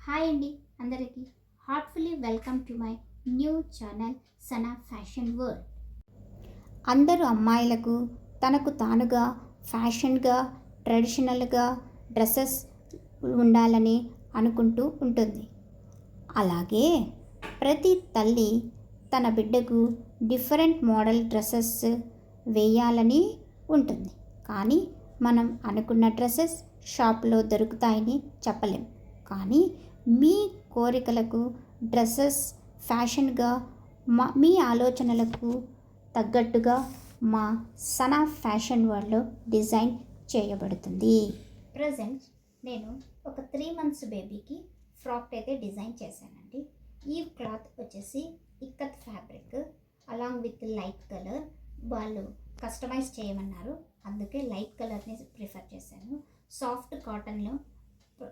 Hi అండి అందరికీ heartfully welcome to my new channel Sana fashion world. అందరూ అమ్మాయిలకు తనకు తానుగా ఫ్యాషన్గా ట్రెడిషనల్గా డ్రెస్సెస్ ఉండాలని అనుకుంటూ ఉంటుంది. అలాగే ప్రతి తల్లి తన బిడ్డకు డిఫరెంట్ మోడల్ డ్రెస్సెస్ వేయాలని ఉంటుంది. కానీ మనం అనుకున్న డ్రెస్సెస్ షాప్లో దొరుకుతాయని చెప్పలేం. కానీ మీ కోరికలకు డ్రెస్సెస్ ఫ్యాషన్గా మీ ఆలోచనలకు తగ్గట్టుగా మా సనా ఫ్యాషన్ వరల్డ్లో డిజైన్ చేయబడుతుంది. ప్రజెంట్ నేను ఒక 3 months బేబీకి ఫ్రాక్ అయితే డిజైన్ చేశానండి. ఈ క్లాత్ వచ్చేసి ikat fabric along with light colour వాళ్ళు కస్టమైజ్ చేయమన్నారు, అందుకే లైట్ కలర్ని ప్రిఫర్ చేశాను. సాఫ్ట్ కాటన్లో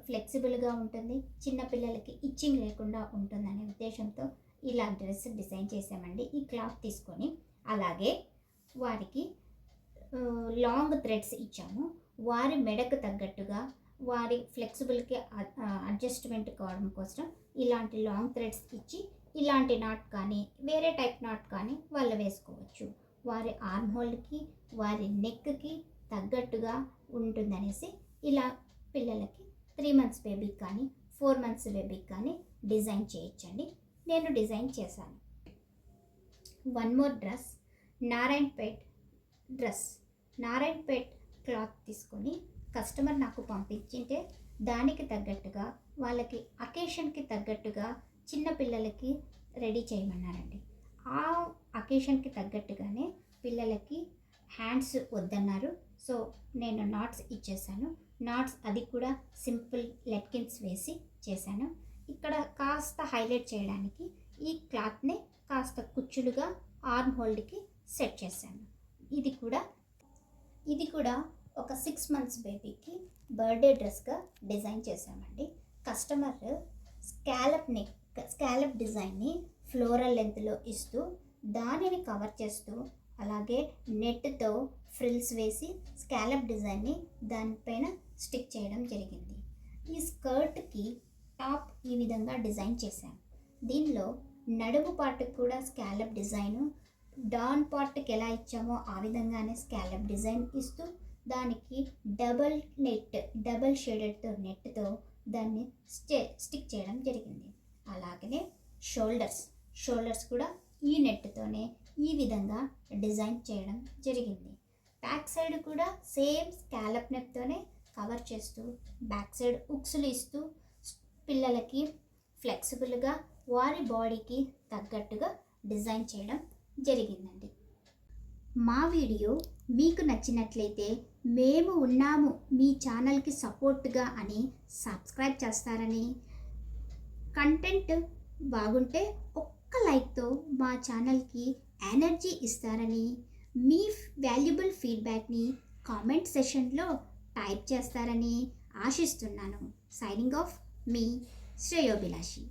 ఫ్లెక్సిబుల్గా ఉంటుంది, చిన్నపిల్లలకి ఇచ్చింగ్ లేకుండా ఉంటుందనే ఉద్దేశంతో ఇలా డ్రెస్ డిజైన్ చేసామండి. ఈ క్లాత్ తీసుకొని అలాగే వారికి లాంగ్ థ్రెడ్స్ ఇచ్చాము. వారి మెడకు తగ్గట్టుగా వారి ఫ్లెక్సిబుల్కి అడ్జస్ట్మెంట్ కావడం కోసం ఇలాంటి లాంగ్ థ్రెడ్స్ ఇచ్చి ఇలాంటి నాట్ కానీ వేరే టైప్ నాట్ కానీ వాళ్ళు వేసుకోవచ్చు. వారి ఆర్మ్ హోల్డ్కి వారి నెక్కి తగ్గట్టుగా ఉంటుందనేసి ఇలా పిల్లలకి 3 months బేబీకి కానీ 4 months బేబీకి కానీ డిజైన్ చేయొచ్చండి. నేను డిజైన్ చేశాను. One more dress Narayanpet dress. Narayanpet cloth తీసుకొని కస్టమర్ నాకు పంపించింటే దానికి తగ్గట్టుగా వాళ్ళకి అకేషన్కి తగ్గట్టుగా చిన్నపిల్లలకి రెడీ చేయమన్నారండి. ఆ అకేషన్కి తగ్గట్టుగానే పిల్లలకి హ్యాండ్స్ వద్దన్నారు. సో నేను నాట్స్ ఇచ్చేసాను. నాట్స్ అది కూడా సింపుల్ లెట్కిన్స్ వేసి చేశాను. ఇక్కడ కాస్త హైలైట్ చేయడానికి ఈ క్లాత్ని కాస్త కుచ్చులుగా ఆర్మ్ హోల్డ్కి సెట్ చేశాను. ఇది కూడా ఒక 6 months బేబీకి బర్త్డే డ్రెస్గా డిజైన్ చేశామండి. కస్టమర్ స్కాలప్ డిజైన్ని ఫ్లోరల్ లెంత్లో ఇస్తూ దానిని కవర్ చేస్తూ అలాగే నెట్తో ఫ్రిల్స్ వేసి స్కాలప్ డిజైన్ని దానిపైన స్టిక్ చేయడం జరిగింది. ఈ స్కర్ట్కి టాప్ ఈ విధంగా డిజైన్ చేశాను. దీనిలో నడుము పార్ట్కి కూడా స్కాలప్ డిజైను, డాన్ పార్ట్కి ఎలా ఇచ్చామో ఆ విధంగానే స్కాలప్ డిజైన్ ఇస్తూ దానికి డబల్ షేడెడ్తో నెట్తో దాన్ని స్టిక్ చేయడం జరిగింది. అలాగనే షోల్డర్స్ కూడా ఈ నెట్తోనే ఈ విధంగా డిజైన్ చేయడం జరిగింది. బ్యాక్ సైడ్ కూడా సేమ్ స్కాలప్ నెట్తోనే కవర్ చేస్తూ బ్యాక్ సైడ్ ఉక్సులు ఇస్తూ పిల్లలకి ఫ్లెక్సిబుల్గా వారి బాడీకి తగ్గట్టుగా డిజైన్ చేయడం జరిగిందండి. మా వీడియో మీకు నచ్చినట్లయితే మేము ఉన్నాము మీ ఛానల్కి సపోర్ట్గా అని సబ్స్క్రైబ్ చేస్తారని, కంటెంట్ బాగుంటే ఒక్క లైక్తో మా ఛానల్కి ఎనర్జీ ఇస్తారని, మీ వాల్యుబుల్ ఫీడ్బ్యాక్ని కామెంట్ సెషన్లో టైప్ చేస్తారని ఆశిస్తున్నాను. సైనింగ్ ఆఫ్ మీ శ్రేయోభిలాషి.